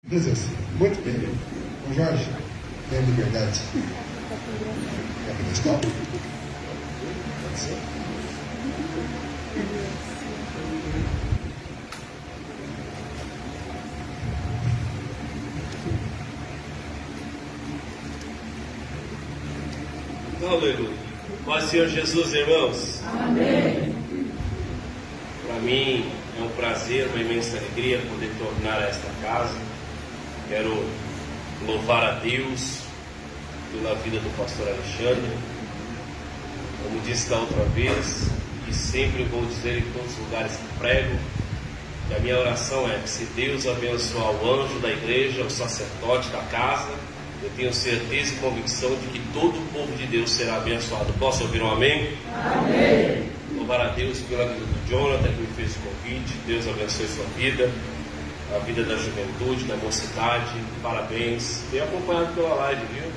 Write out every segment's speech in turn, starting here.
Diz assim, muito bem. Ô Jorge, tenha liberdade. Quer que eu stop? Pode ser? Aleluia. Paz do Senhor Jesus, irmãos. Amém. Para mim é um prazer, uma imensa alegria poder tornar a esta casa. Quero louvar a Deus pela vida do pastor Alexandre. Como disse da outra vez, e sempre vou dizer em todos os lugares que prego, que a minha oração é que, se Deus abençoar o anjo da igreja, o sacerdote da casa, eu tenho certeza e convicção de que todo o povo de Deus será abençoado. Posso ouvir um amém? Amém. Louvar a Deus pela vida do Jonathan, que me fez o convite. Deus abençoe sua vida, a vida da juventude, da mocidade. Parabéns. Tenho acompanhado pela live, viu?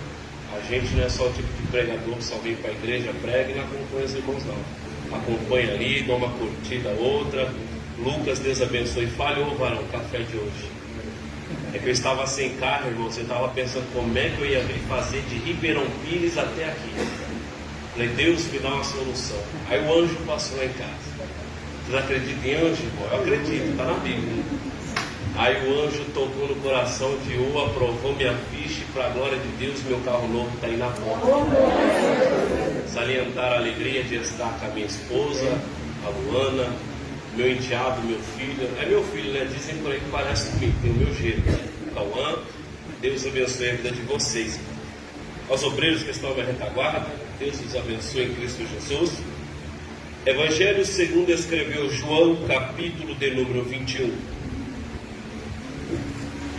A gente não é só o tipo de pregador que só vem para a igreja, prega e não acompanha os irmãos, não. Acompanha ali, dá uma curtida, outra. Lucas, Deus abençoe. Falhou, varão, o café de hoje. É que eu estava sem carro, irmão. Você estava pensando como é que eu ia vir fazer de Ribeirão Pires até aqui. Falei, Deus me dá uma solução. Aí o anjo passou lá em casa. Vocês acreditam em anjo, irmão? Eu acredito, está na Bíblia. Aí o anjo tocou no coração de U, aprovou minha ficha e, para a glória de Deus, meu carro novo está aí na porta. Salientar a alegria de estar com a minha esposa, a Luana, meu enteado, meu filho. É meu filho, né? Dizem por aí que parece comigo, tem o meu jeito, né? O Cauã. Deus abençoe a vida de vocês. Aos obreiros que estão na retaguarda, Deus os abençoe em Cristo Jesus. Evangelho segundo escreveu João, capítulo de número 21.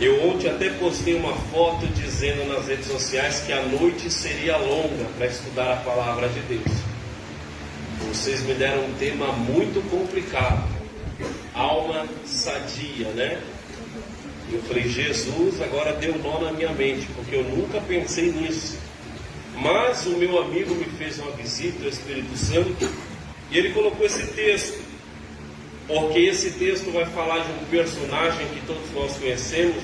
Eu ontem até postei uma foto dizendo nas redes sociais que a noite seria longa para estudar a palavra de Deus. Vocês me deram um tema muito complicado, alma sadia, né? Eu falei, Jesus, agora deu nó na minha mente, porque eu nunca pensei nisso. Mas o meu amigo me fez uma visita, o Espírito Santo, e ele colocou esse texto, porque esse texto vai falar de um personagem que todos nós conhecemos,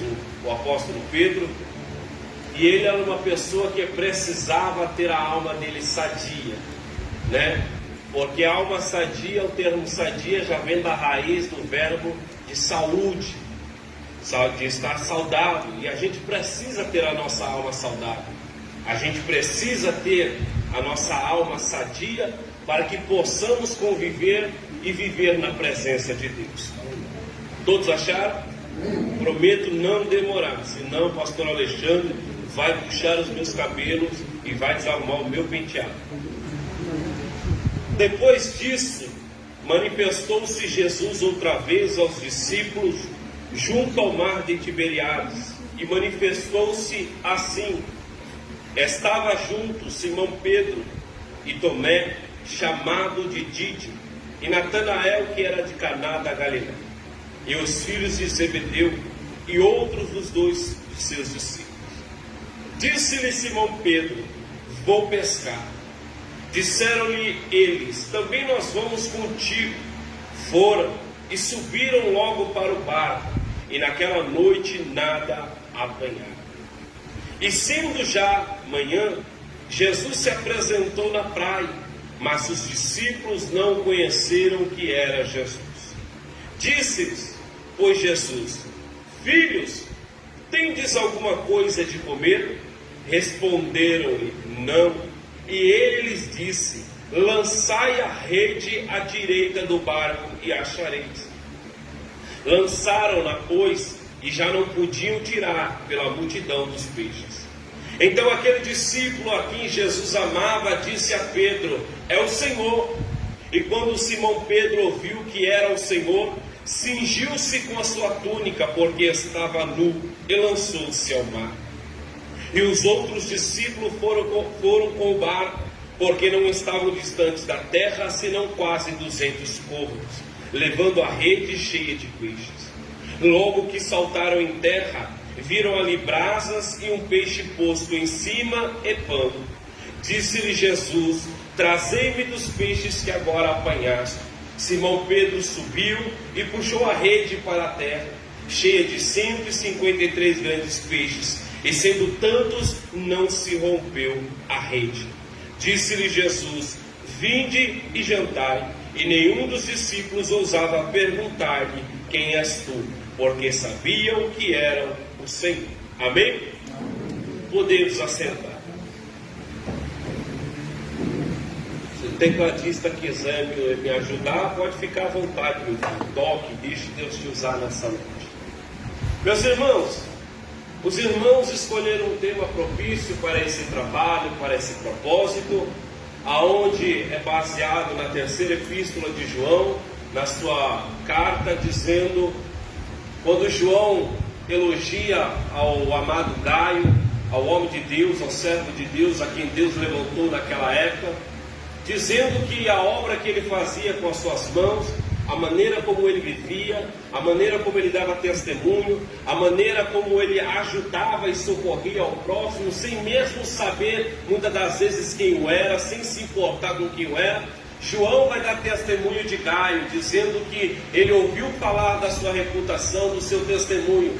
o apóstolo Pedro, e ele era uma pessoa que precisava ter a alma dele sadia, né? Porque a alma sadia, o termo sadia já vem da raiz do verbo de saúde, de estar saudável, e a gente precisa ter a nossa alma saudável, a gente precisa ter a nossa alma sadia para que possamos conviver e viver na presença de Deus. Todos acharam? Prometo não demorar, senão o pastor Alexandre vai puxar os meus cabelos e vai desarrumar o meu penteado. Depois disso, manifestou-se Jesus outra vez aos discípulos junto ao mar de Tiberíades, e manifestou-se assim: estava junto Simão Pedro e Tomé, chamado de Dídimo, e Natanael, que era de Caná da Galiléia, e os filhos de Zebedeu, e outros dos dois de seus discípulos. Disse-lhe Simão Pedro: vou pescar. Disseram-lhe eles: também nós vamos contigo. Foram e subiram logo para o barco, e naquela noite nada apanharam. E sendo já manhã, Jesus se apresentou na praia, mas os discípulos não conheceram que era Jesus. Disse-lhes, pois, Jesus: filhos, tendes alguma coisa de comer? Responderam-lhe: não. E ele lhes disse: lançai a rede à direita do barco e achareis. Lançaram-na, pois, e já não podiam tirar pela multidão dos peixes. Então aquele discípulo a quem Jesus amava disse a Pedro: é o Senhor. E quando Simão Pedro ouviu que era o Senhor, cingiu-se com a sua túnica, porque estava nu, e lançou-se ao mar. E os outros discípulos foram com o barco, porque não estavam distantes da terra, senão quase 200 côvados, levando a rede cheia de peixes. Logo que saltaram em terra, viram ali brasas e um peixe posto em cima e pão. Disse-lhe Jesus: trazei-me dos peixes que agora apanhaste. Simão Pedro subiu e puxou a rede para a terra. cheia de 153 grandes peixes, e sendo tantos, não se rompeu a rede. Disse-lhe Jesus: vinde e jantai. E nenhum dos discípulos ousava perguntar-lhe: quem és tu? Porque sabiam que era o Senhor. Amém? Podemos assentar. Se o tecladista quiser me ajudar, pode ficar à vontade, meu filho. Toque, deixe Deus te usar nessa noite. Meus irmãos, os irmãos escolheram um tema propício para esse trabalho, para esse propósito, aonde é baseado na terceira epístola de João, na sua carta, dizendo, quando João elogia ao amado Gaio, ao homem de Deus, ao servo de Deus, a quem Deus levantou naquela época, dizendo que a obra que ele fazia com as suas mãos, a maneira como ele vivia, a maneira como ele dava testemunho, a maneira como ele ajudava e socorria ao próximo, sem mesmo saber, muitas das vezes, quem o era, sem se importar com quem o era. João vai dar testemunho de Gaio, dizendo que ele ouviu falar da sua reputação, do seu testemunho.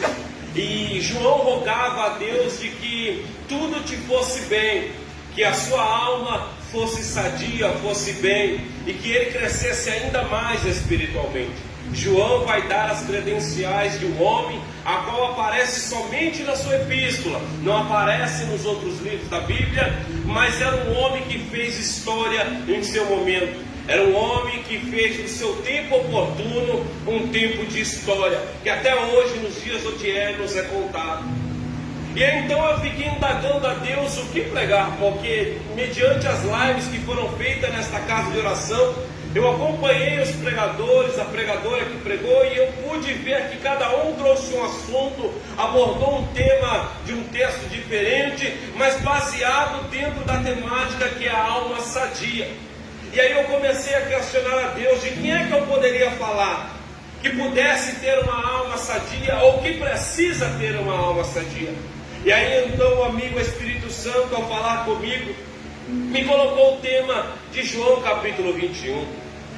E João rogava a Deus de que tudo te fosse bem, que a sua alma fosse sadia, fosse bem, e que ele crescesse ainda mais espiritualmente. João vai dar as credenciais de um homem, a qual aparece somente na sua epístola, não aparece nos outros livros da Bíblia, mas era um homem que fez história em seu momento. Era um homem que fez no seu tempo oportuno um tempo de história, que até hoje, nos dias odiernos, é contado. E aí, então eu fiquei indagando a Deus o que pregar, porque mediante as lives que foram feitas nesta casa de oração, eu acompanhei os pregadores, a pregadora que pregou, e eu pude ver que cada um trouxe um assunto, abordou um tema de um texto diferente, mas baseado dentro da temática que é a alma sadia. E aí eu comecei a questionar a Deus de quem é que eu poderia falar que pudesse ter uma alma sadia, ou que precisa ter uma alma sadia. E aí então o amigo Espírito Santo, ao falar comigo, me colocou o tema de João capítulo 21.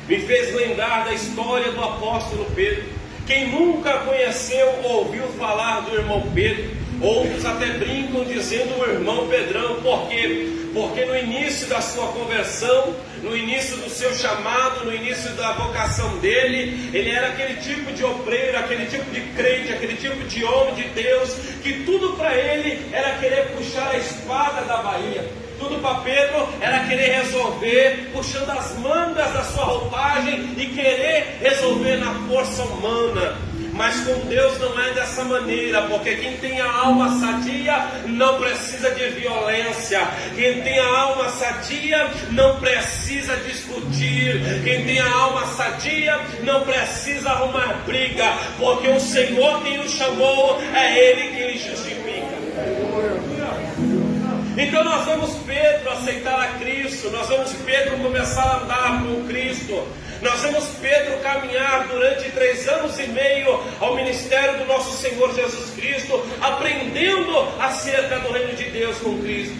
Me fez lembrar da história do apóstolo Pedro. Quem nunca conheceu ou ouviu falar do irmão Pedro, outros até brincam dizendo o irmão Pedrão. Por quê? Porque no início da sua conversão, no início do seu chamado, no início da vocação dele, ele era aquele tipo de obreiro, aquele tipo de crente, aquele tipo de homem de Deus, que tudo para ele era querer puxar a espada da baía. Tudo para Pedro era querer resolver puxando as mangas da sua roupagem e querer resolver na força humana. Mas com Deus não é dessa maneira, porque quem tem a alma sadia não precisa de violência. Quem tem a alma sadia não precisa discutir. Quem tem a alma sadia não precisa arrumar briga, porque o Senhor quem o chamou, é Ele quem lhe justifica. Então nós vemos Pedro aceitar a Cristo, nós vemos Pedro começar a andar com Cristo, nós vemos Pedro caminhar durante 3 anos e meio ao ministério do nosso Senhor Jesus Cristo, aprendendo acerca do reino de Deus com Cristo,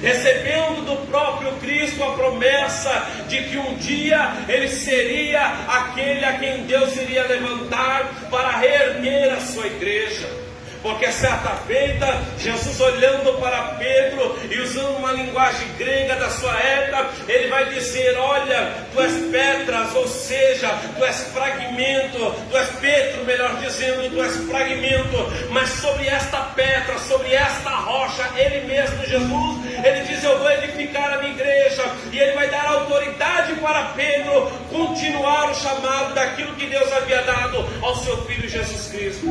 recebendo do próprio Cristo a promessa de que um dia ele seria aquele a quem Deus iria levantar para reerguer a sua igreja. Porque certa feita, Jesus olhando para Pedro e usando uma linguagem grega da sua época, ele vai dizer: olha, tu és Petras, ou seja, tu és fragmento, tu és Petro, melhor dizendo, tu és fragmento, mas sobre esta pedra, sobre esta rocha, ele mesmo, Jesus, ele diz: eu vou edificar a minha igreja, e ele vai dar autoridade para Pedro continuar o chamado daquilo que Deus havia dado ao seu Filho Jesus Cristo.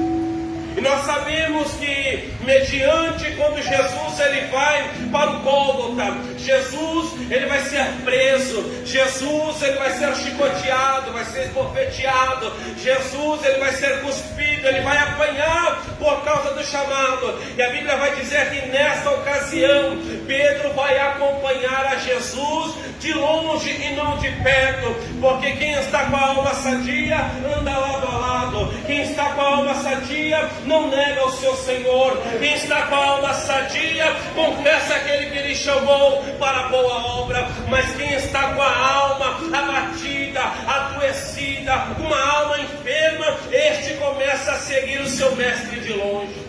E nós sabemos que, mediante quando Jesus ele vai para o Gólgota, Jesus ele vai ser preso, Jesus ele vai ser chicoteado, vai ser esbofeteado, Jesus ele vai ser cuspido, ele vai apanhar por causa do chamado. E a Bíblia vai dizer que nesta ocasião, Pedro vai acompanhar a Jesus de longe e não de perto, porque quem está com a alma sadia anda lado a lado. Quem está com a alma sadia não nega o seu Senhor. Quem está com a alma sadia confessa aquele que lhe chamou para a boa obra. Mas quem está com a alma abatida, adoecida, uma alma enferma, este começa a seguir o seu mestre de longe.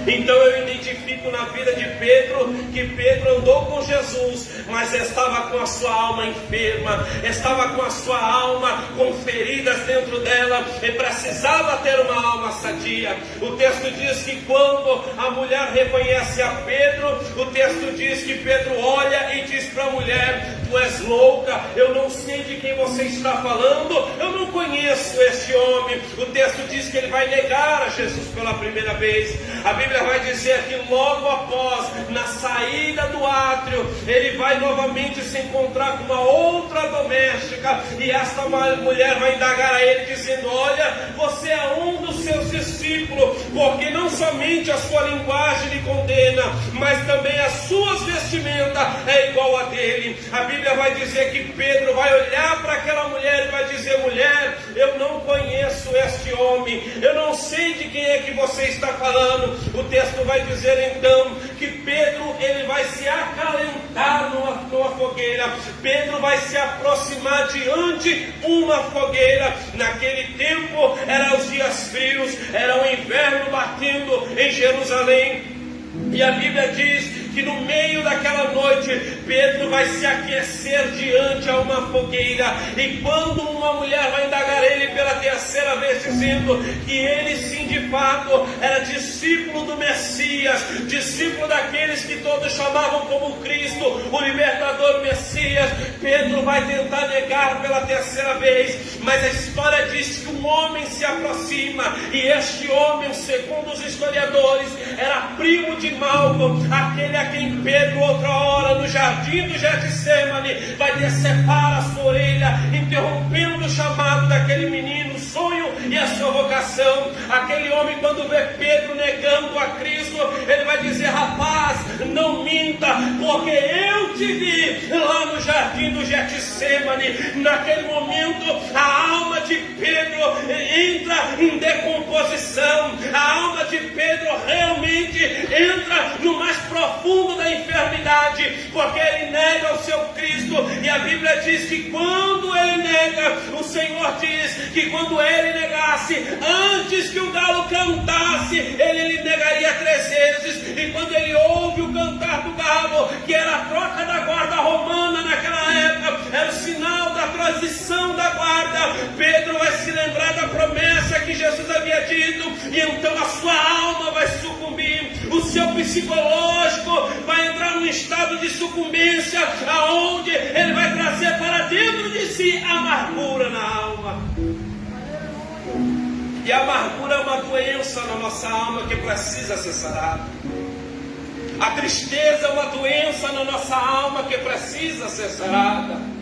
Então eu identifico na vida de Pedro, que Pedro andou com Jesus, mas estava com a sua alma enferma, estava com a sua alma com feridas dentro dela, e precisava ter uma alma sadia. O texto diz que quando a mulher reconhece a Pedro, o texto diz que Pedro olha e diz para a mulher: tu és louca, eu não sei de quem você está falando, eu não conheço este homem. O texto diz que ele vai negar a Jesus pela primeira vez. A Bíblia vai dizer que logo após, na saída do átrio, ele vai novamente se encontrar com uma outra doméstica, e esta mulher vai indagar a ele dizendo: olha, você é um dos seus discípulos, porque não somente a sua linguagem lhe condena, mas também as suas vestimentas é igual a dele. A Bíblia vai dizer que Pedro vai olhar para aquela mulher e vai dizer: mulher, eu não conheço este homem, eu não sei de quem é que você está falando. O texto vai dizer então que Pedro, ele vai se acalentar numa fogueira. Pedro vai se aproximar diante uma fogueira. Naquele tempo eram os dias frios, era o inverno batendo em Jerusalém, e a Bíblia diz que no meio daquela noite Pedro vai se aquecer diante a uma fogueira, e quando uma mulher vai indagar ele pela terceira vez, dizendo que ele sim de fato era discípulo do Messias, discípulo daqueles que todos chamavam como Cristo, o libertador Messias, Pedro vai tentar negar pela terceira vez. Mas a história diz que um homem se aproxima, e este homem, segundo os historiadores, era primo de Malco, aquele a quem Pedro outra hora no jardim do Getsemane vai decepar a sua orelha, interrompendo o chamado daquele menino, o sonho e a sua vocação. Aquele homem, quando vê Pedro negando a Cristo, ele vai dizer: rapaz, não minta, porque eu te vi lá no jardim do Getsemane. Naquele momento a alma de Pedro entra em decomposição, a alma de Pedro realmente entra no mais profundo da enfermidade, porque ele nega o seu Cristo. E a Bíblia diz que quando ele nega, o Senhor diz que quando ele negasse, antes que o galo cantasse, ele lhe negaria 3 vezes. E quando ele ouve o cantar do galo, que era a troca da guarda romana naquela época, era o sinal da transição da guarda, Pedro vai se lembrar da promessa que Jesus havia dito, e então a sua alma vai sucumbir, o seu psicológico vai entrar num estado de sucumbência, aonde ele vai trazer para dentro de si amargura na alma. E a amargura é uma doença na nossa alma que precisa ser sarada. A tristeza é uma doença na nossa alma que precisa ser sarada.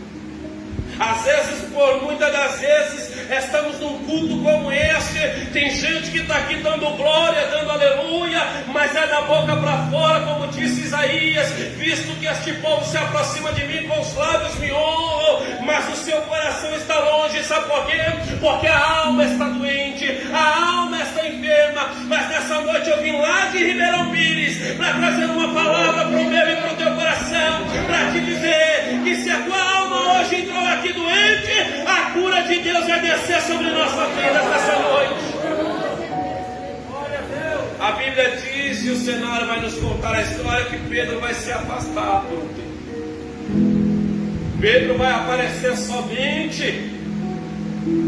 Às vezes, por muitas das vezes, estamos num culto como este, tem gente que está aqui dando glória, dando aleluia, mas é da boca para fora, como disse Isaías: visto que este povo se aproxima de mim, com os lábios me honram, mas o seu coração está longe. Sabe por quê? Porque a alma está doente, a alma está enferma. Mas nessa noite eu vim lá de Ribeirão Pires para trazer uma palavra para o meu e para o teu coração, para te dizer que se a tua alma hoje entrou aqui doente, a cura de Deus vai descer sobre nossas vidas nessa noite. A Bíblia diz, e o cenário vai nos contar a história, que Pedro vai se afastar por um tempo. Pedro vai aparecer somente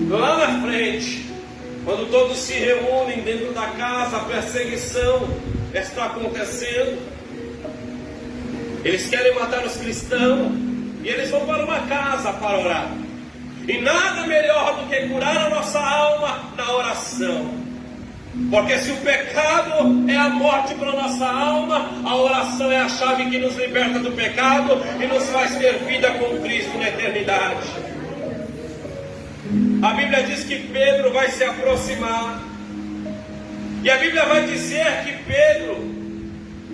lá na frente, quando todos se reúnem dentro da casa, a perseguição está acontecendo, eles querem matar os cristãos, e eles vão para uma casa para orar. E nada melhor do que curar a nossa alma na oração. Porque se o pecado é a morte para a nossa alma, a oração é a chave que nos liberta do pecado e nos faz ter vida com Cristo na eternidade. A Bíblia diz que Pedro vai se aproximar. E a Bíblia vai dizer que Pedro,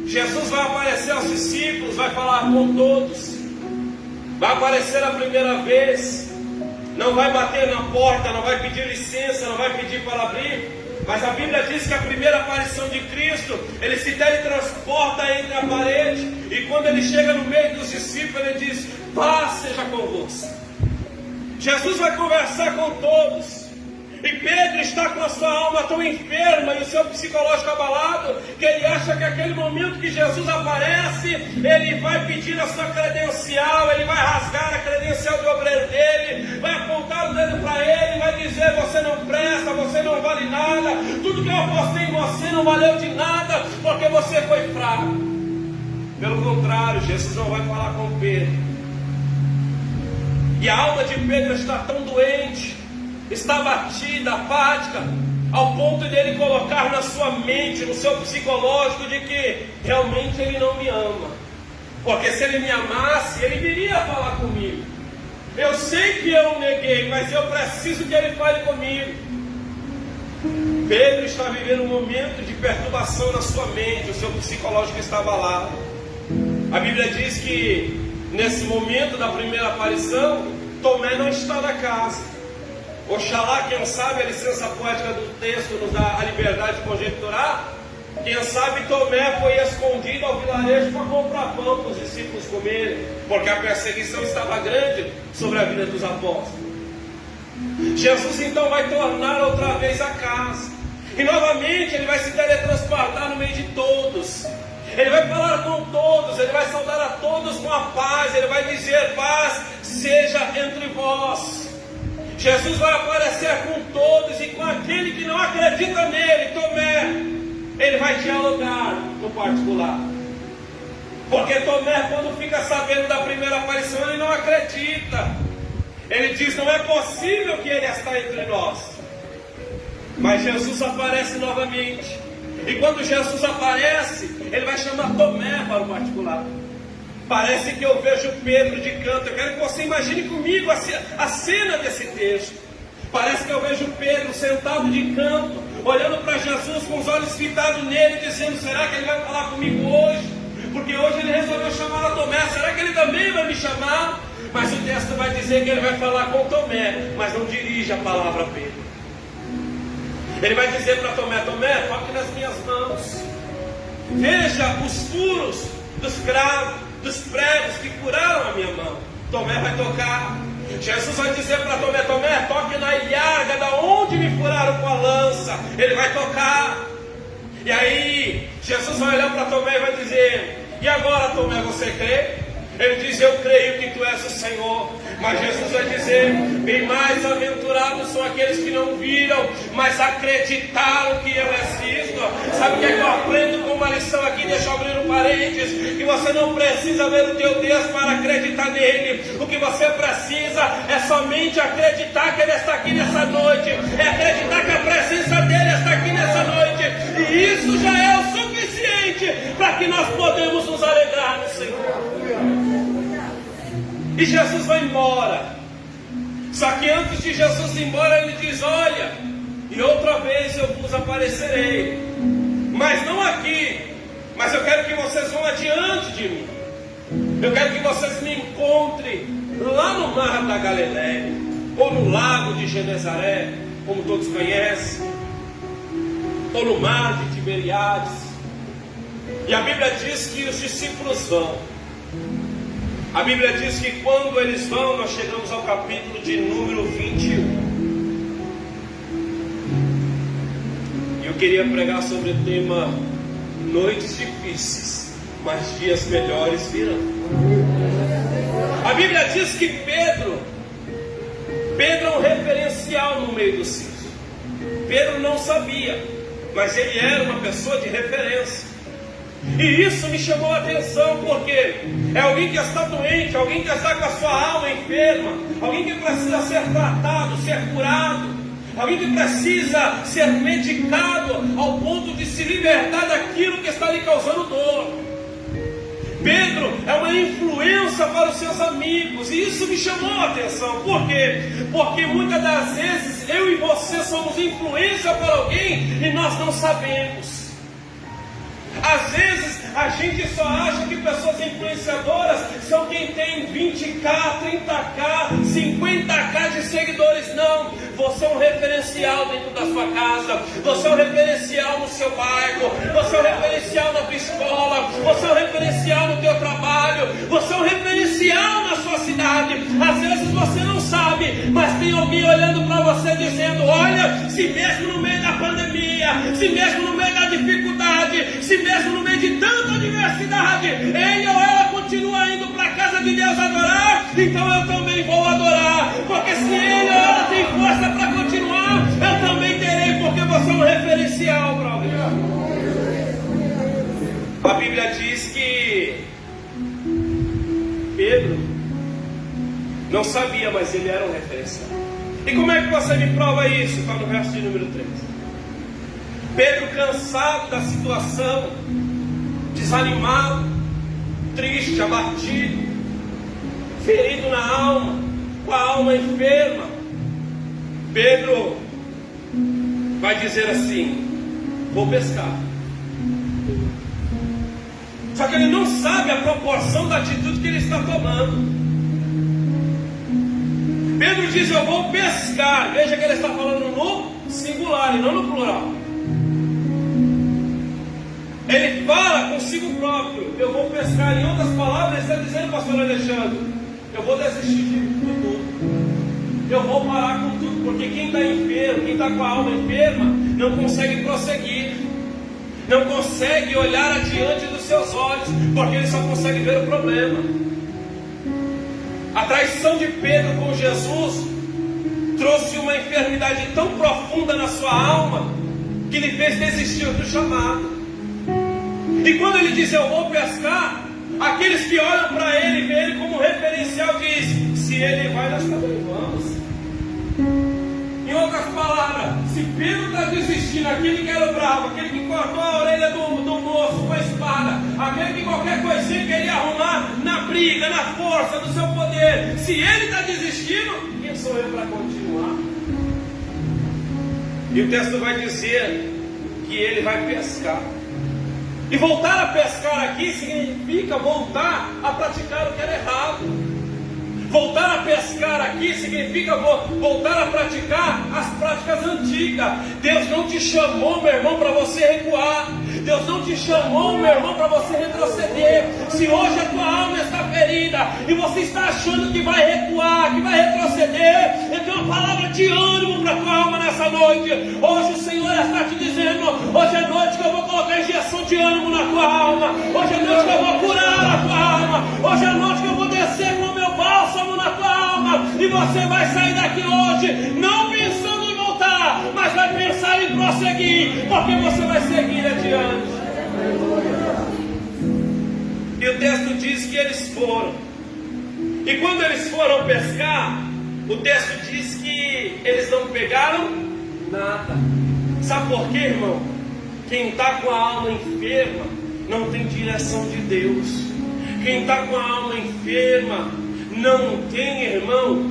Jesus vai aparecer aos discípulos, vai falar com todos. Vai aparecer a primeira vez. não vai bater na porta, não vai pedir licença, não vai pedir para abrir. Mas a Bíblia diz que a primeira aparição de Cristo, ele se teletransporta entre a parede, e quando ele chega no meio dos discípulos, ele diz: paz seja convosco. Jesus vai conversar com todos, e Pedro está com a sua alma tão enferma e o seu psicológico abalado, que ele acha que aquele momento que Jesus aparece, ele vai pedir a sua credencial, ele vai rasgar a credencial do obreiro dele, vai apontar o dedo para ele, vai dizer: você não presta, você não vale nada, tudo que eu apostei em você não valeu de nada, porque você foi fraco. Pelo contrário, Jesus não vai falar com Pedro. E a alma de Pedro está tão doente, está abatida, apática, ao ponto de ele colocar na sua mente, no seu psicológico, de que realmente ele não me ama. Porque se ele me amasse, ele viria falar comigo. Eu sei que eu o neguei, mas eu preciso que ele fale comigo. Pedro está vivendo um momento de perturbação na sua mente, o seu psicológico está abalado. A Bíblia diz que nesse momento da primeira aparição, Tomé não está na casa. Oxalá, quem sabe, a licença poética do texto nos dá a liberdade de conjecturar. Quem sabe Tomé foi escondido ao vilarejo para comprar pão para os discípulos comerem, porque a perseguição estava grande sobre a vida dos apóstolos. Jesus então vai tornar outra vez a casa, e novamente ele vai se teletransportar no meio de todos. Ele vai falar com todos, ele vai saudar a todos com a paz, ele vai dizer: paz seja entre vós. Jesus vai aparecer com todos, e com aquele que não acredita nele, Tomé, ele vai dialogar no particular. Porque Tomé, quando fica sabendo da primeira aparição, ele não acredita. Ele diz: não é possível que ele está entre nós. Mas Jesus aparece novamente. E quando Jesus aparece, ele vai chamar Tomé para o particular. Parece que eu vejo Pedro de canto. Eu quero que você imagine comigo a cena desse texto. Parece que eu vejo Pedro sentado de canto, olhando para Jesus com os olhos fitados nele, dizendo: será que ele vai falar comigo hoje? Porque hoje ele resolveu chamar a Tomé. Será que ele também vai me chamar? Mas o texto vai dizer que ele vai falar com Tomé, mas não dirige a palavra a Pedro. Ele vai dizer para Tomé: Tomé, toque nas minhas mãos, veja os furos dos cravos, dos pregos que furaram a minha mão. Tomé vai tocar. Jesus vai dizer para Tomé: Tomé, toque na llaga da onde me furaram com a lança. Ele vai tocar. E aí Jesus vai olhar para Tomé e vai dizer: e agora, Tomé, você crê? Ele diz: eu creio que tu és o Senhor. Mas Jesus vai dizer: bem mais aventurados são aqueles que não viram, mas acreditaram que eu existo. Sabe o que é que eu aprendo com uma lição aqui? Deixa eu abrir um parênteses. Que você não precisa ver o teu Deus para acreditar nele. O que você precisa é somente acreditar que ele está aqui nessa noite. É acreditar que a presença dele está aqui nessa noite. E isso já é o suficiente para que nós podemos nos alegrar no Senhor. E Jesus vai embora. Só que antes de Jesus ir embora, ele diz: olha, e outra vez eu vos aparecerei, mas não aqui, mas eu quero que vocês vão adiante de mim. Eu quero que vocês me encontrem lá no mar da Galileia, ou no lago de Genezaré, como todos conhecem, ou no mar de Tiberiades. E a Bíblia diz que os discípulos vão. A Bíblia diz que quando eles vão, nós chegamos ao capítulo de número 21. E eu queria pregar sobre o tema: noites difíceis, mas dias melhores virão. A Bíblia diz que Pedro é um referencial no meio do cisne. Pedro não sabia, mas ele era uma pessoa de referência. E isso me chamou a atenção, porque é alguém que está doente, alguém que está com a sua alma enferma, alguém que precisa ser tratado, ser curado, alguém que precisa ser medicado ao ponto de se libertar daquilo que está lhe causando dor. Pedro é uma influência para os seus amigos, e isso me chamou a atenção. Por quê? Porque muitas das vezes eu e você somos influência para alguém e nós não sabemos. Às vezes A gente só acha que pessoas influenciadoras são quem tem 20k, 30k, 50k de seguidores. Não, você é um referencial dentro da sua casa, você é um referencial no seu bairro, você é um referencial na tua escola, você é um referencial no teu trabalho, você é um referencial na sua cidade. Às vezes você não sabe, mas tem alguém olhando para você dizendo: olha, se mesmo no meio da pandemia, se mesmo no meio da dificuldade, se mesmo no meio de tanta adversidade, ele ou ela continua indo para a casa de Deus adorar, então eu também vou adorar, porque se ele ou ela tem força para continuar, eu também terei, porque você é um referencial para alguém. A Bíblia diz que Pedro não sabia, mas ele era um referencial. E como é que você me prova isso? Está no verso de número 3. Pedro, cansado da situação, desanimado, triste, abatido, ferido na alma, com a alma enferma, Pedro vai dizer assim: vou pescar. Só que ele não sabe a proporção da atitude que ele está tomando. Pedro diz: eu vou pescar. Veja que ele está falando no singular e não no plural. Ele fala consigo próprio: eu vou pescar. Em outras palavras, ele está dizendo, pastor Alexandre, eu vou desistir de tudo. Eu vou parar com tudo. Porque quem está enfermo, quem está com a alma enferma, não consegue prosseguir, não consegue olhar adiante dos seus olhos, porque ele só consegue ver o problema. A traição de Pedro com Jesus trouxe uma enfermidade tão profunda na sua alma que lhe fez desistir do chamado. E quando ele diz: eu vou pescar, aqueles que olham para ele, veem ele como referencial, diz: se ele vai, nós também vamos. Em outras palavras, se Pedro está desistindo, aquele que era o bravo, aquele que cortou a orelha do moço com a espada, aquele que qualquer coisinha queria arrumar na briga, na força, no seu poder, se ele está desistindo, quem sou eu para continuar? E o texto vai dizer que ele vai pescar. E voltar a pescar aqui significa voltar a praticar o que era errado. Voltar a pescar aqui significa voltar a praticar as práticas antigas. Deus não te chamou, meu irmão, para você recuar. Deus não te chamou, meu irmão, para você retroceder. Se hoje a tua alma está ferida e você está achando que vai recuar, que vai retroceder, eu tenho uma palavra de ânimo para a tua alma nessa noite. Hoje o Senhor está te dizendo: hoje é noite que eu vou colocar injeção de ânimo na tua alma. Hoje é noite que eu vou curar a tua alma. Hoje é noite que eu vou descer com o meu bálsamo na tua alma. E você vai sair daqui hoje não pensando em voltar, mas vai pensar em prosseguir, porque você vai seguir adiante. E o texto diz que eles foram. E quando eles foram pescar, o texto diz que eles não pegaram nada. Sabe por quê, irmão? Quem está com a alma enferma não tem direção de Deus. Quem está com a alma enferma não tem, irmão,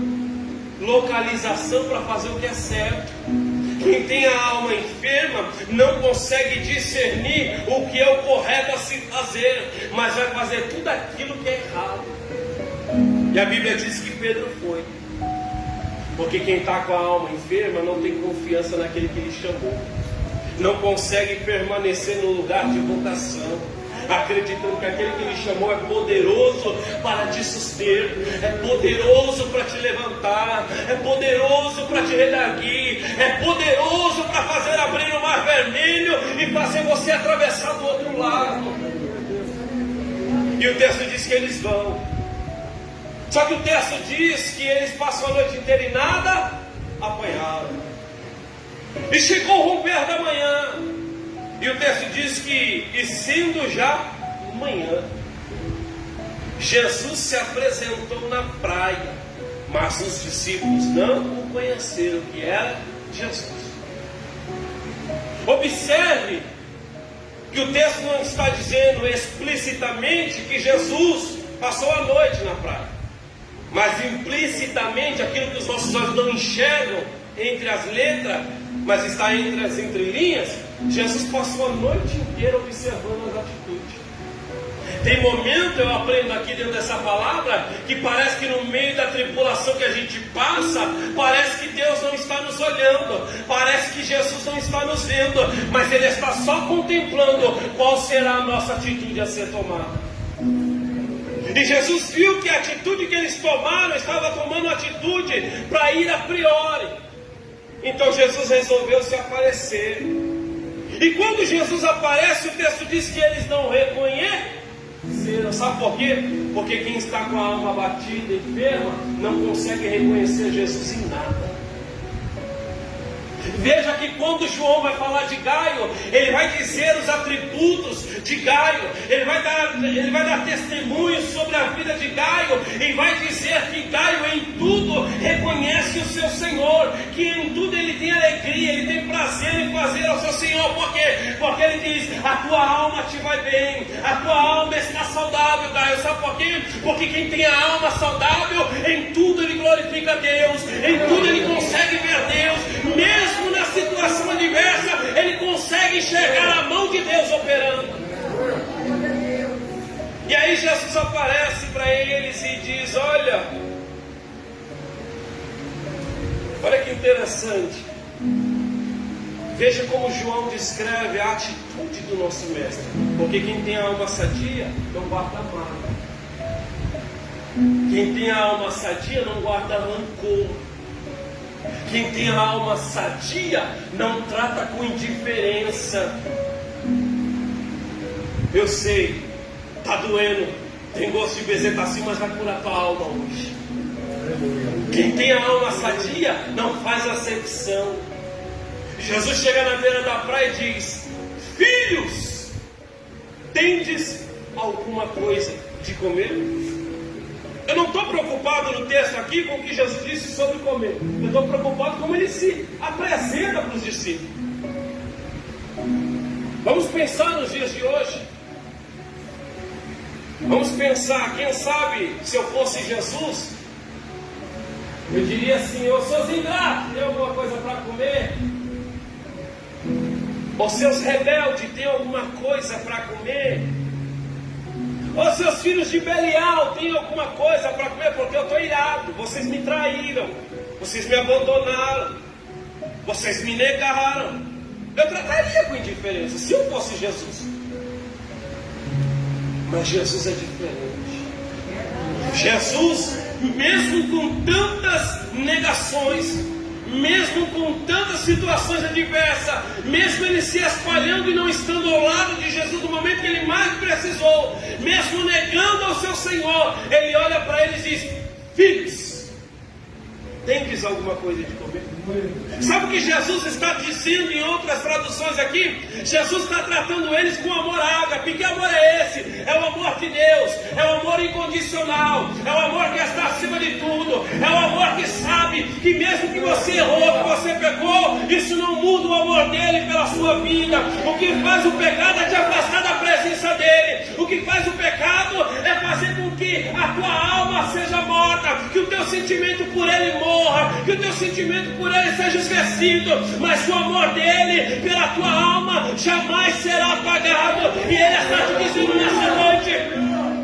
localização para fazer o que é certo. Quem tem a alma enferma não consegue discernir o que é o correto a se fazer, mas vai fazer tudo aquilo que é errado. E a Bíblia diz que Pedro foi, porque quem está com a alma enferma não tem confiança naquele que lhe chamou, não consegue permanecer no lugar de vocação, acreditando que aquele que lhe chamou é poderoso para te suster, é poderoso para te levantar, é poderoso para te redarguir, é poderoso para fazer abrir o mar vermelho e fazer você atravessar do outro lado. E o texto diz que eles vão. Só que o texto diz que eles passam a noite inteira e nada apanharam. E chegou o romper da manhã. E o texto diz que, e sendo já manhã, Jesus se apresentou na praia, mas os discípulos não o conheceram, que era Jesus. Observe que o texto não está dizendo explicitamente que Jesus passou a noite na praia, mas implicitamente aquilo que os nossos olhos não enxergam entre as letras, mas está entre as entrelinhas. Jesus passou a noite inteira observando as atitudes. Tem momento, eu aprendo aqui dentro dessa palavra, que parece que no meio da tribulação que a gente passa, parece que Deus não está nos olhando, parece que Jesus não está nos vendo, mas Ele está só contemplando qual será a nossa atitude a ser tomada. E Jesus viu que a atitude que eles tomaram, estava tomando atitude para ir a priori. Então Jesus resolveu se aparecer. E quando Jesus aparece, o texto diz que eles não reconheceram. Sabe por quê? Porque quem está com a alma abatida, enferma, não consegue reconhecer Jesus em nada. Veja que quando João vai falar de Gaio, ele vai dizer os atributos de Gaio, ele vai dar testemunho sobre a vida de Gaio, e vai dizer que Gaio em tudo reconhece o seu Senhor, que em tudo ele tem alegria, ele tem prazer em fazer ao seu Senhor. Por quê? Porque ele diz: a tua alma te vai bem, a tua alma está saudável, Gaio. Sabe por quê? Porque quem tem a alma saudável, em tudo ele glorifica Deus, em tudo ele consegue ver Deus, mesmo na situação adversa, ele consegue enxergar a mão de Deus operando. E aí Jesus aparece para eles e diz: olha que interessante. Veja como João descreve a atitude do nosso mestre. Porque quem tem a alma sadia não guarda mágoa. Quem tem a alma sadia não guarda rancor. Quem tem a alma sadia não trata com indiferença. Eu sei, está doendo, tem gosto de bezerra assim, mas vai curar tua alma hoje. Quem tem a alma sadia não faz acepção. Jesus chega na beira da praia e diz: filhos, tendes alguma coisa de comer? Eu não estou preocupado no texto aqui com o que Jesus disse sobre comer. Eu estou preocupado como ele se apresenta para os discípulos. Vamos pensar nos dias de hoje. Vamos pensar, quem sabe, se eu fosse Jesus, eu diria assim: ô seus ingratos, tem alguma coisa para comer? Ô seus rebeldes, tem alguma coisa para comer? Ô seus filhos de Belial, tem alguma coisa para comer? Porque eu estou irado, vocês me traíram, vocês me abandonaram, vocês me negaram. Eu trataria com indiferença se eu fosse Jesus. Mas Jesus é diferente. Jesus, mesmo com tantas negações, mesmo com tantas situações adversas, mesmo ele se espalhando e não estando ao lado de Jesus no momento que ele mais precisou, mesmo negando ao seu Senhor, ele olha para eles e diz: filhos, tendes alguma coisa de comer? Sabe o que Jesus está dizendo em outras traduções aqui? Jesus está tratando eles com amor ágape. Que amor é esse? É o amor de Deus, é o amor incondicional, é o amor que está acima de tudo, é o amor que sabe que mesmo que você errou, que você pecou, isso não muda o amor dele pela sua vida. O que faz o pecado é te afastar da presença dele. O que faz o pecado é fazer com que a tua alma seja morta, que o teu sentimento por ele morra, que o teu sentimento por ele seja esquecido, mas o amor dele pela tua alma jamais será apagado. E ele está te dizendo nessa noite: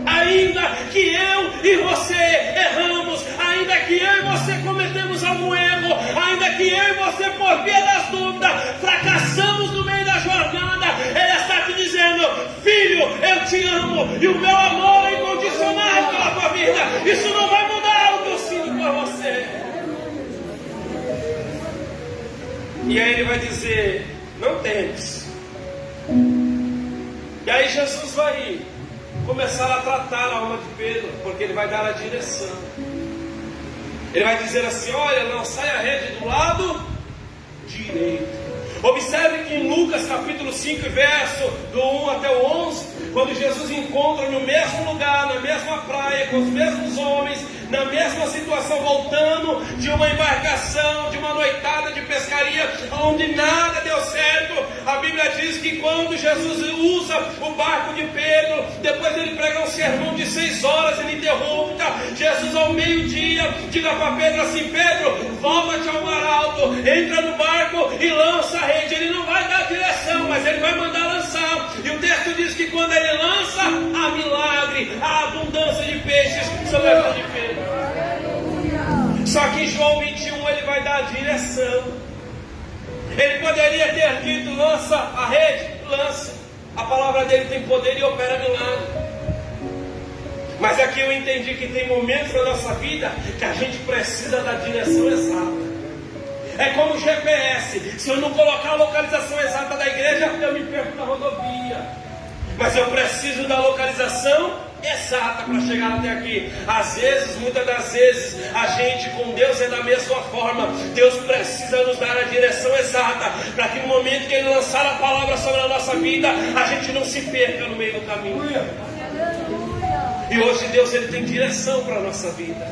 ainda que eu e você erramos, ainda que eu e você cometemos algum erro, ainda que eu e você, por via das dúvidas, fracassamos no meio da jornada, ele está te dizendo: filho, eu te amo, e o meu amor é incondicional pela tua vida. Isso não vai mudar o que eu sinto por você. E aí ele vai dizer: não temes. E aí Jesus vai começar a tratar a alma de Pedro, porque ele vai dar a direção. Ele vai dizer assim: olha, lançai a rede do lado direito. Observe que em Lucas capítulo 5, verso do 1 até o 11, quando Jesus encontra no mesmo lugar, na mesma praia, com os mesmos homens, na mesma situação, voltando de uma embarcação, de uma noitada de pescaria, onde nada deu certo, a Bíblia diz que quando Jesus usa o barco de Pedro, depois ele prega um sermão de 6 horas ininterrupta, Jesus ao meio-dia diga para Pedro assim: Pedro, volta-te ao mar alto, entra no barco e lança a rede. Ele não vai dar direção, mas ele vai mandar lançar. E o texto diz que quando ele lança, há milagre. milagre, a abundância de peixes sobre a vida de Pedro. Só que em João 21 ele vai dar a direção. Ele poderia ter dito: lança a rede, lança. A palavra dele tem poder e opera milagre. Mas aqui eu entendi que tem momentos na nossa vida que a gente precisa da direção exata. É como o GPS. Se eu não colocar a localização exata da igreja, eu me perco na rodovia. Mas eu preciso da localização exata para chegar até aqui. Às vezes, muitas das vezes, a gente com Deus é da mesma forma. Deus precisa nos dar a direção exata, para que no momento que Ele lançar a palavra sobre a nossa vida, a gente não se perca no meio do caminho. E hoje Deus ele tem direção para a nossa vida.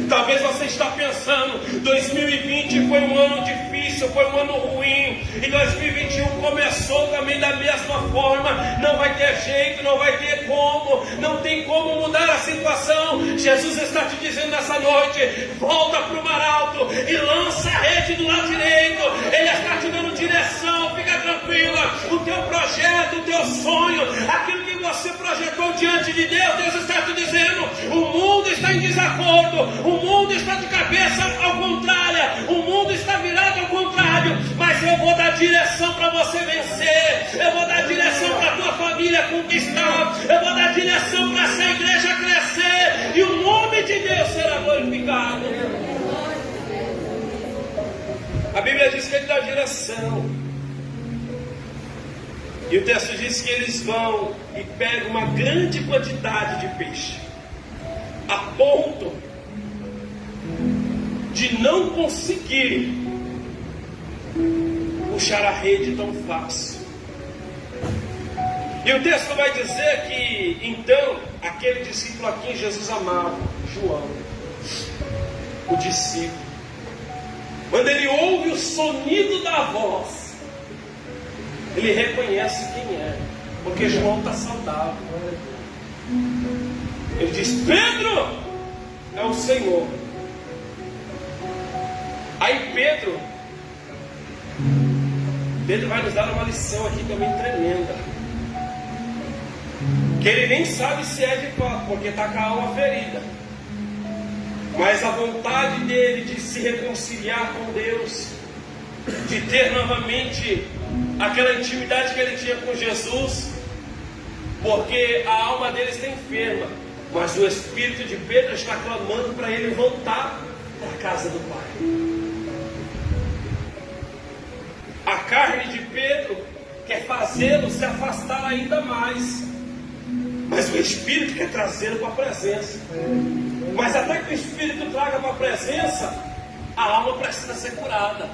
Talvez você está pensando: 2020 foi um ano difícil, foi um ano ruim, e 2021 começou também da mesma forma. Não vai ter jeito, não vai ter como, não tem como mudar a situação. Jesus está te dizendo nessa noite: volta para o mar alto e lança a rede do lado direito. Ele está te dando direção, fica tranquila. O teu projeto, o teu sonho, aquilo que você projetou diante de Deus, Deus está te dizendo: o mundo está em desacordo, o mundo está de cabeça ao contrário, o mundo está virado ao contrário, mas eu vou dar direção para você vencer, eu vou dar direção para a tua família conquistar, eu vou dar direção para essa igreja crescer, e o nome de Deus será glorificado. A Bíblia diz que Ele dá direção. E o texto diz que eles vão e pegam uma grande quantidade de peixe, a ponto de não conseguir puxar a rede tão fácil. E o texto vai dizer que então aquele discípulo a quem Jesus amava, João, o discípulo, quando ele ouve o sonido da voz, ele reconhece quem é, porque João está saudável. Ele diz: Pedro, é o Senhor. Aí Pedro vai nos dar uma lição aqui também tremenda, que ele nem sabe se é de fato, porque está com a alma ferida. Mas a vontade dele de se reconciliar com Deus, de ter novamente aquela intimidade que ele tinha com Jesus, porque a alma dele está enferma, mas o espírito de Pedro está clamando para ele voltar para a casa do Pai. A carne de Pedro quer fazê-lo se afastar ainda mais, mas o Espírito quer trazê-lo para a presença. Mas até que o Espírito traga para a presença, a alma precisa ser curada.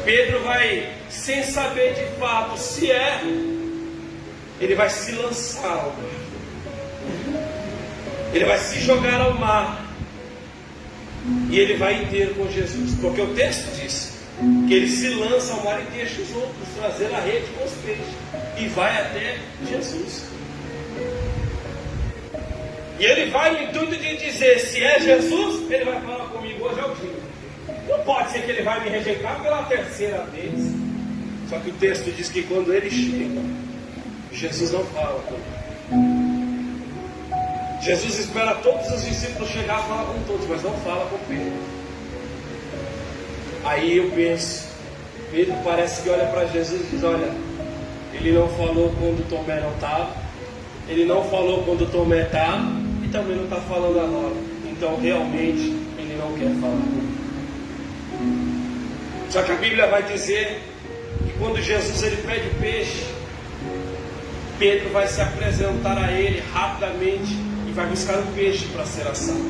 Pedro vai, sem saber de fato se é, ele vai se lançar ao mar. Ele vai se jogar ao mar. E ele vai inteiro com Jesus. Porque o texto diz que ele se lança ao mar e deixa os outros trazer a rede com os peixes. E vai até Jesus. E ele vai no intuito de dizer: se é Jesus, ele vai falar comigo, hoje é o dia. Não pode ser que ele vai me rejeitar pela terceira vez. Só que o texto diz que quando ele chega, Jesus não fala com ele. Jesus espera todos os discípulos chegar e falar com todos, mas não fala com Pedro. Aí eu penso, Pedro parece que olha para Jesus e diz: olha, ele não falou quando Tomé não estava, ele não falou quando Tomé está, e também não está falando agora. Então realmente ele não quer falar comigo. Só que a Bíblia vai dizer que quando Jesus ele pede peixe, Pedro vai se apresentar a ele rapidamente e vai buscar um peixe para ser assado.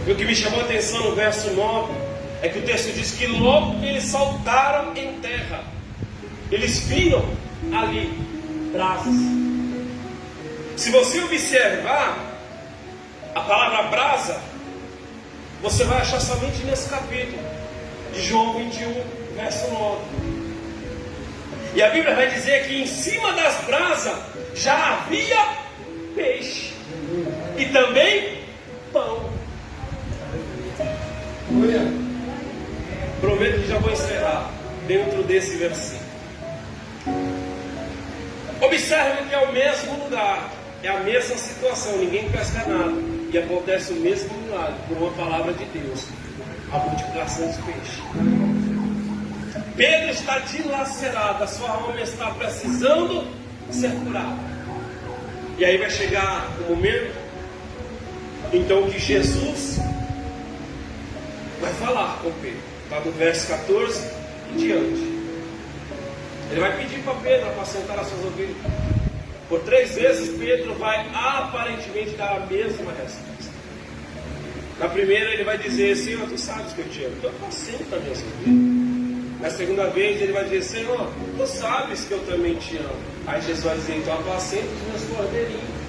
E o que me chamou a atenção no verso 9 é que o texto diz que logo que eles saltaram em terra, eles viram ali brasas. Se você observar a palavra brasa, você vai achar somente nesse capítulo de João 21, verso 9. E a Bíblia vai dizer que em cima das brasas já havia peixe e também pão. Prometo que já vou encerrar dentro desse versículo. Observe que é o mesmo lugar, é a mesma situação, ninguém pesca nada, e acontece o mesmo milagre, por uma palavra de Deus, a multiplicação dos peixes. Pedro está dilacerado, a sua alma está precisando ser curada. E aí vai chegar o momento, então, que Jesus vai falar com Pedro. Está no verso 14 e diante. Ele vai pedir para Pedro apacentar as suas ovelhas. Por 3 vezes Pedro vai aparentemente dar a mesma resposta. Na primeira ele vai dizer: Senhor, tu sabes que eu te amo, então apacenta as minhas ovelhas. Na segunda vez ele vai dizer: Senhor, tu sabes que eu também te amo. Aí Jesus vai dizer: então apacenta os meus cordeirinhos.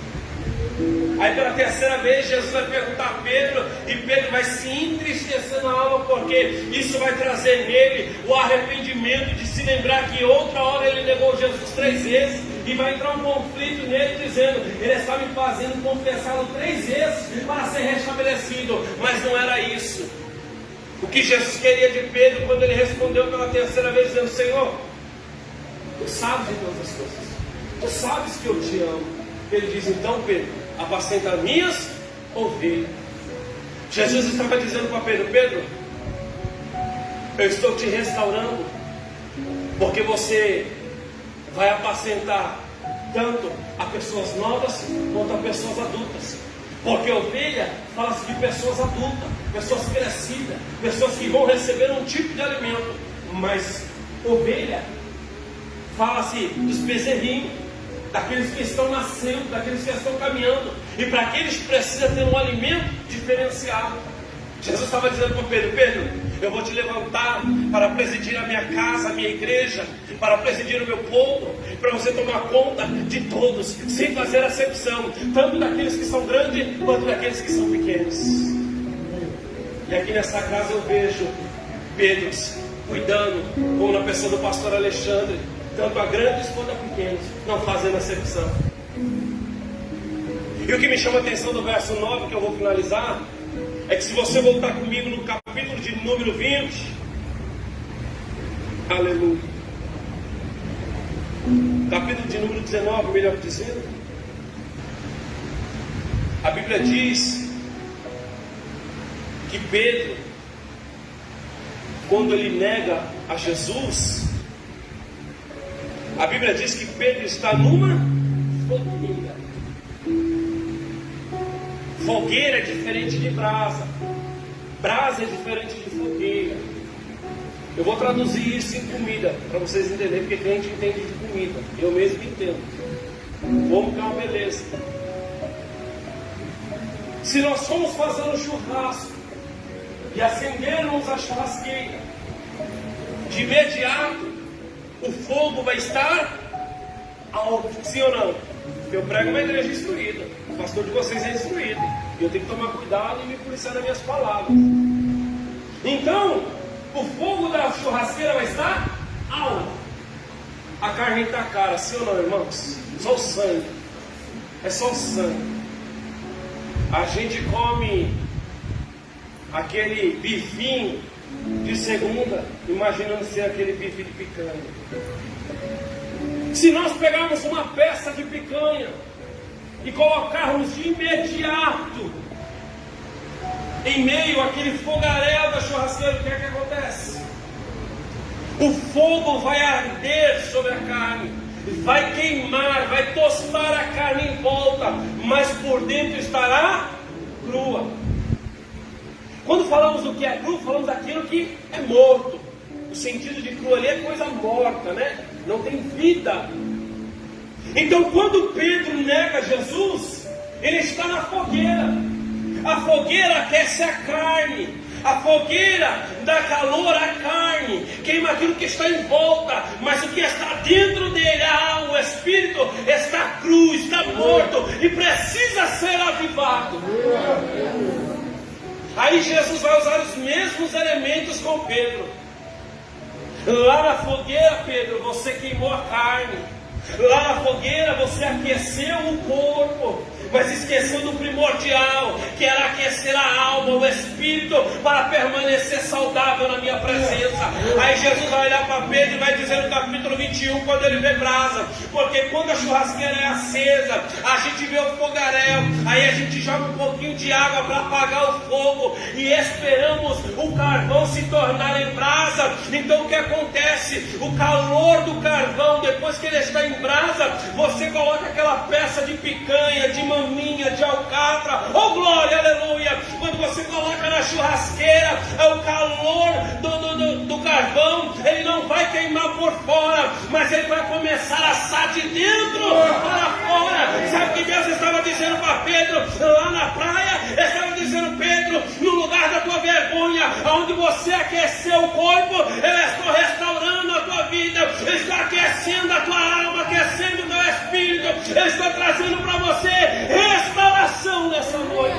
Aí pela terceira vez Jesus vai perguntar a Pedro, e Pedro vai se entristecer na alma, porque isso vai trazer nele o arrependimento de se lembrar que outra hora ele negou Jesus 3 vezes, e vai entrar um conflito nele dizendo: ele está me fazendo confessá-lo 3 vezes para ser restabelecido. Mas não era isso o que Jesus queria de Pedro quando ele respondeu pela terceira vez, dizendo: Senhor, tu sabes de todas as coisas, tu sabes que eu te amo. Ele diz: então Pedro, apacenta as minhas ovelhas. Jesus estava dizendo para Pedro: Pedro, eu estou te restaurando, porque você vai apacentar tanto a pessoas novas quanto a pessoas adultas. Porque ovelha fala-se de pessoas adultas, pessoas crescidas, pessoas que vão receber um tipo de alimento. Mas ovelha fala-se dos bezerrinhos, daqueles que estão nascendo, daqueles que estão caminhando. E para aqueles precisa ter um alimento diferenciado. Jesus estava dizendo para Pedro: Pedro, eu vou te levantar para presidir a minha casa, a minha igreja, para presidir o meu povo, para você tomar conta de todos, sem fazer acepção, tanto daqueles que são grandes, quanto daqueles que são pequenos. E aqui nessa casa eu vejo Pedros cuidando, como na pessoa do pastor Alexandre, tanto a grandes quanto a pequenos, não fazendo acepção. E o que me chama a atenção do verso 9, que eu vou finalizar, é que se você voltar comigo no capítulo de número 20, aleluia, capítulo de número 19, melhor dizendo, a Bíblia diz que Pedro, quando ele nega a Jesus, a Bíblia diz que Pedro está numa fogueira. Fogueira é diferente de brasa. Brasa é diferente de fogueira. Eu vou traduzir isso em comida, para vocês entenderem, porque crente entende de comida. Eu mesmo entendo. Como que é uma beleza. Se nós formos fazer um churrasco e acendermos a churrasqueira, de imediato o fogo vai estar alto, sim ou não? Eu prego uma igreja instruída, o pastor de vocês é instruído, e eu tenho que tomar cuidado e me policiar nas minhas palavras. Então, o fogo da churrasqueira vai estar alto. A carne está cara, sim ou não, irmãos? Só o sangue. É só o sangue. A gente come aquele bifinho de segunda, imaginando ser aquele bife de picanha. Se nós pegarmos uma peça de picanha e colocarmos de imediato em meio àquele fogaréu da churrasqueira, o que é que acontece? O fogo vai arder sobre a carne, vai queimar, vai tostar a carne em volta, mas por dentro estará crua. Quando falamos do que é cru, falamos daquilo que é morto. O sentido de cru ali é coisa morta, né? Não tem vida. Então quando Pedro nega Jesus, ele está na fogueira. A fogueira aquece a carne, a fogueira dá calor à carne, queima aquilo que está em volta, mas o que está dentro dele, a alma, o espírito, está cru, está morto e precisa ser avivado. Aí Jesus vai usar os mesmos elementos com Pedro. Lá na fogueira, Pedro, você queimou a carne. Lá na fogueira você aqueceu o corpo, mas esqueceu do primordial, que era aquecer a alma, o espírito, para permanecer saudável na minha presença. Aí Jesus vai olhar para Pedro e vai dizer no capítulo 21, quando ele vê brasa, porque quando a churrasqueira é acesa, a gente vê o fogaréu, aí a gente joga um pouquinho de água para apagar o fogo, e esperamos o carvão se tornar em brasa. Então o que acontece? O calor do carvão, depois que ele está em brasa, você coloca aquela peça de picanha, de maminha, de alcatra, oh glória, aleluia. Quando você coloca na churrasqueira, é o calor do carvão, ele não vai queimar por fora, mas ele vai começar a assar de dentro para fora. Sabe o que Deus estava dizendo para Pedro lá na praia? Ele estava dizendo: Pedro, no lugar da tua vergonha, onde você aqueceu o corpo, eu estou restaurando a tua vida, eu estou aquecendo a tua alma, aquecendo o teu espírito, eu estou trazendo para você restauração nessa noite.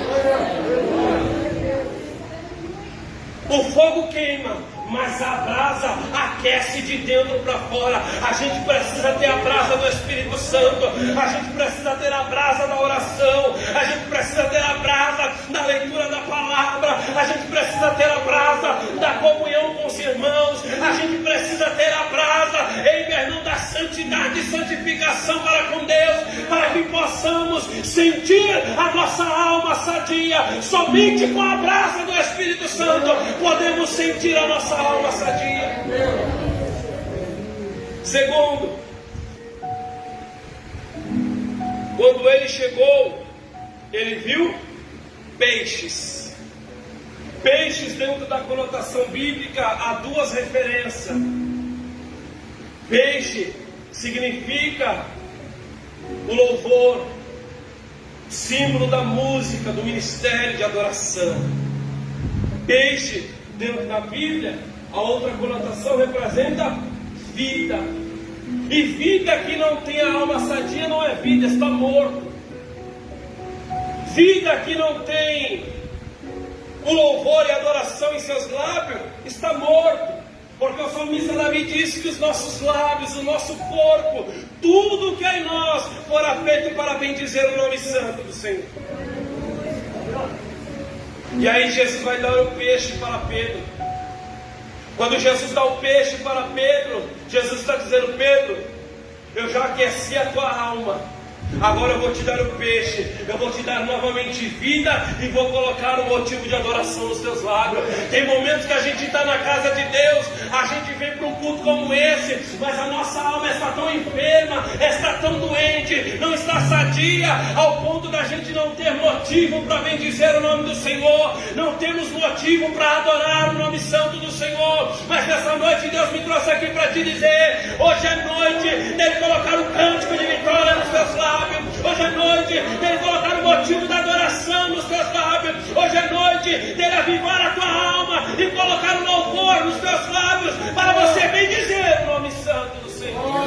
O fogo queima, mas a brasa aquece de dentro para fora. A gente precisa ter a brasa do Espírito Santo, a gente precisa ter a brasa da oração, a gente precisa ter a brasa da leitura da palavra, a gente precisa ter a brasa da comunhão com os irmãos, a gente precisa ter a brasa, perdão, da santidade e santificação para com Deus, para que possamos sentir a nossa alma sadia. Somente com a brasa do Espírito Santo podemos sentir a nossa alma sadia. Segundo, quando ele chegou, ele viu peixes. Peixes, dentro da conotação bíblica, há duas referências. Peixe significa o louvor, símbolo da música, do ministério de adoração. Peixe, dentro da Bíblia, a outra conotação representa vida. E vida que não tem a alma sadia não é vida, está morto. Vida que não tem o louvor e a adoração em seus lábios está morto. Porque o salmista Davi disse que os nossos lábios, o nosso corpo, tudo que é em nós fora feito para bendizer o nome santo do Senhor. E aí Jesus vai dar o peixe para Pedro. Quando Jesus dá o peixe para Pedro, Jesus está dizendo: Pedro, eu já aqueci a tua alma, agora eu vou te dar o peixe, eu vou te dar novamente vida e vou colocar um motivo de adoração nos teus lábios. Tem momentos que a gente está na casa de Deus, a gente vem para um culto como esse, mas a nossa alma está tão enferma, está tão doente, não está sadia, ao ponto da gente não ter motivo para bendizer o nome do Senhor, não temos motivo para adorar o nome santo do Senhor. Mas nessa noite Deus me trouxe aqui para te dizer: hoje é noite dele colocar um cântico de vitória nos teus lábios. Hoje é noite dele colocar o motivo da adoração nos teus lábios. Hoje é noite dele avivar a tua alma e colocar o louvor nos teus lábios para você bendizer o nome santo do Senhor.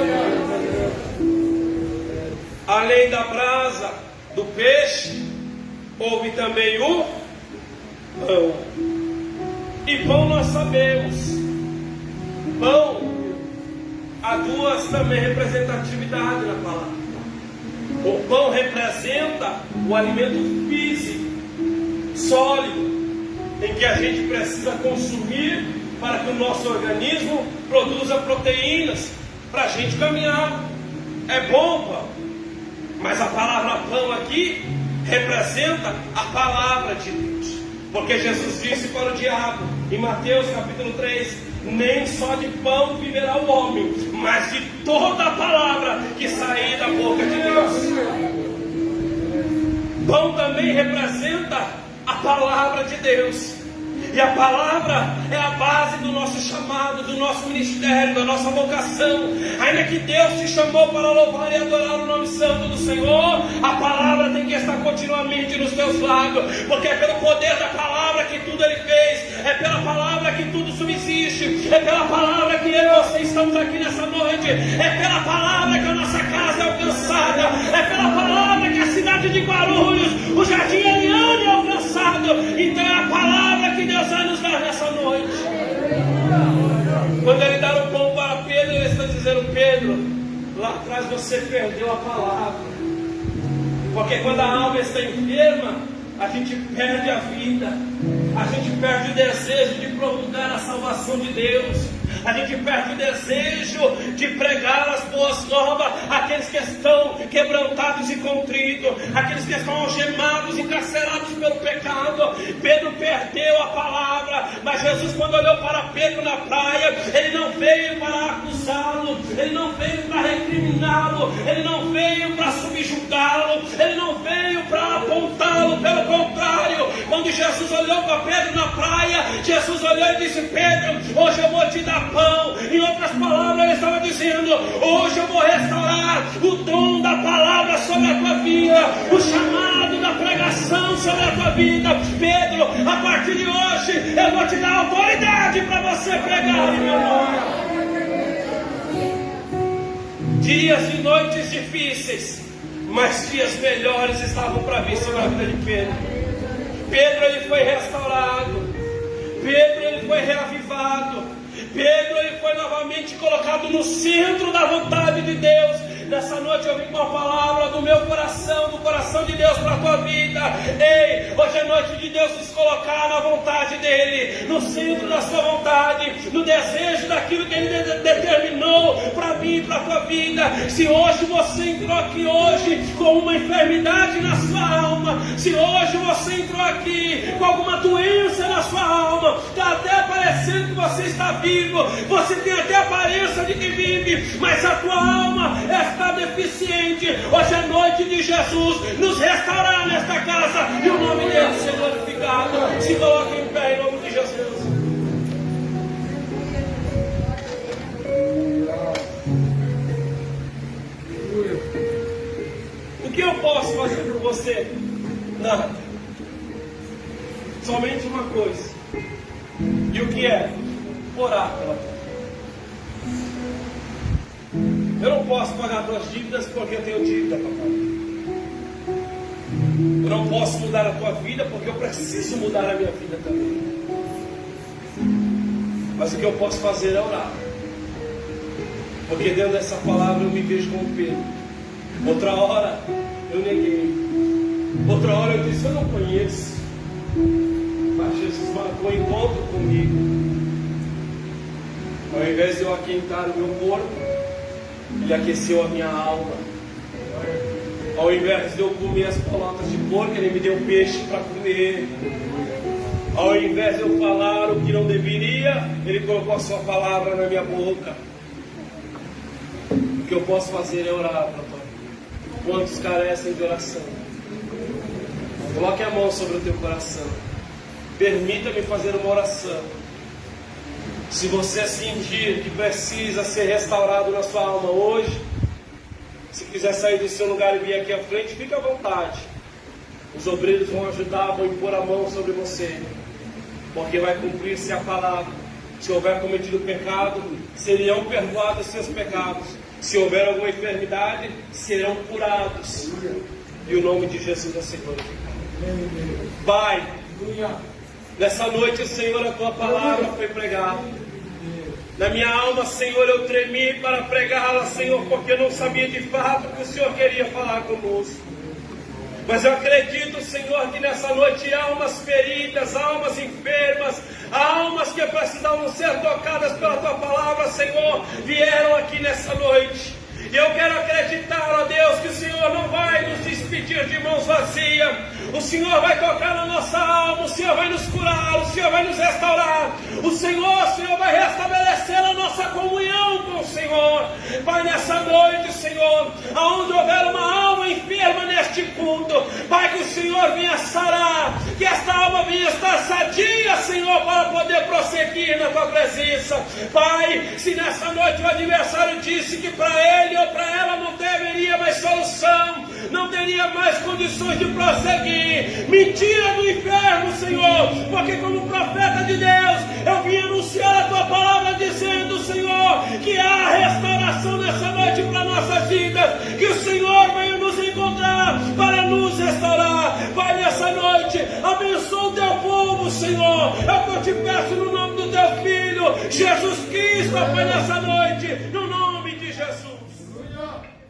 Além da brasa do peixe, houve também o pão. E pão nós sabemos. Pão, há duas também representatividades na palavra. O pão representa o alimento físico, sólido, em que a gente precisa consumir para que o nosso organismo produza proteínas para a gente caminhar. É bom pão, mas a palavra pão aqui representa a palavra de Deus, porque Jesus disse para o diabo em Mateus capítulo 3: nem só de pão viverá o homem, mas de toda a palavra que sair da boca de Deus. Pão também representa a palavra de Deus. E a palavra é a base do nosso chamado, do nosso ministério, da nossa vocação. Ainda que Deus te chamou para louvar e adorar o nome santo do Senhor, a palavra tem que estar continuamente nos teus lábios, porque é pelo poder da palavra que tudo Ele fez, é pela palavra que tudo subsiste, é pela palavra que eu e você estamos aqui nessa noite, é pela palavra que a nossa casa é alcançada, é pela palavra que a cidade de Guarulhos, o Jardim Eliane é alcançado. Então é a palavra que Deus vai nos dar nessa noite. Quando Ele dá o pão para Pedro, Ele está dizendo: Pedro, Lá atrás você perdeu a palavra. Porque quando a alma está enferma, a gente perde a vida. A gente perde o desejo de prolongar a salvação de Deus. A gente perde o desejo de pregar as boas novas àqueles que estão quebrantados e contritos, aqueles que estão algemados e encarcerados pelo pecado. Pedro perdeu a palavra, mas Jesus, quando olhou para Pedro na praia, ele não veio para acusá-lo, ele não veio para recriminá-lo, ele não veio para subjugá-lo, ele não veio para apontá-lo. Pelo contrário, quando Jesus olhou para Pedro na praia, Jesus olhou e disse: Pedro, hoje eu vou te dar pão. Em outras palavras, ele estava dizendo: hoje eu vou restaurar o dom da palavra sobre a tua vida, o chamado da pregação sobre a tua vida. Pedro, a partir de hoje eu vou te dar autoridade para você pregar em meu nome. Dias e noites difíceis, mas dias melhores estavam para vir sobre a vida de Pedro. Pedro, ele foi restaurado. Pedro, ele foi reavivado. Pedro, ele foi novamente colocado no centro da vontade de Deus. Nessa noite eu vim com a palavra do meu coração, do coração de Deus para a tua vida. Ei, hoje é noite de Deus nos colocar na vontade dEle, no centro da sua vontade, no desejo daquilo que Ele determinou para mim e para a tua vida. Se hoje você entrou aqui hoje com uma enfermidade na sua alma, se hoje você entrou aqui com alguma doença na sua alma, está até parecendo que você está vivo, você tem até a aparência de que vive, mas a tua alma está deficiente. Hoje é noite de Jesus nos restaurar nesta casa e o nome dele ser glorificado. Se coloque em pé em nome de Jesus. O que eu posso fazer por você? Nada. Somente uma coisa. E o que é? Orar pela tua. Eu não posso pagar tuas dívidas porque eu tenho dívida para pagar. Eu não posso mudar a tua vida porque eu preciso mudar a minha vida também. Mas o que eu posso fazer é orar. Porque dentro dessa palavra eu me vejo como Pedro. Outra hora eu neguei. Outra hora eu disse: eu não conheço. Mas Jesus marcou um encontro comigo. Ao invés de eu aquentar o meu corpo, Ele aqueceu a minha alma. Ao invés de eu comer as pelotas de porco, Ele me deu peixe para comer. Ao invés de eu falar o que não deveria, Ele colocou a sua palavra na minha boca. O que eu posso fazer é orar para tua vida. Quantos carecem de oração? Coloque a mão sobre o teu coração. Permita-me fazer uma oração. Se você sentir que precisa ser restaurado na sua alma hoje, se quiser sair do seu lugar e vir aqui à frente, fique à vontade. Os obreiros vão ajudar, vão impor a mão sobre você, porque vai cumprir-se a palavra. Se houver cometido pecado, serão perdoados os seus pecados. Se houver alguma enfermidade, serão curados. E o nome de Jesus é ser glorificado. Pai, nessa noite, Senhor, a tua palavra foi pregada. Na minha alma, Senhor, eu tremi para pregá-la, Senhor, porque eu não sabia de fato o que o Senhor queria falar conosco. Mas eu acredito, Senhor, que nessa noite almas feridas, almas enfermas, almas que precisavam ser tocadas pela tua palavra, Senhor, vieram aqui nessa noite. E eu quero acreditar, ó Deus, que o Senhor não vai nos despedir de mãos vazias. O Senhor vai tocar na nossa alma, o Senhor vai nos curar, o Senhor vai nos restaurar. O Senhor vai restabelecer a nossa comunhão com o Senhor. Pai, nessa noite, Senhor, aonde houver uma alma enferma neste culto, Pai, que o Senhor venha sarar, que esta alma venha estar sadia, Senhor, para poder prosseguir na tua presença. Pai, se nessa noite o adversário disse que para ele ou para ela não deveria mais solução, não teria mais condições de prosseguir, mentira do inferno, Senhor, porque como profeta de Deus, eu vim anunciar a tua palavra dizendo, Senhor, que há restauração nessa noite para nossas vidas, que o Senhor venha nos encontrar para nos restaurar. Pai, nessa noite, abençoa o teu povo, Senhor, eu te peço no nome do teu Filho, Jesus Cristo, Pai, nessa noite, no nome de Jesus. Senhor.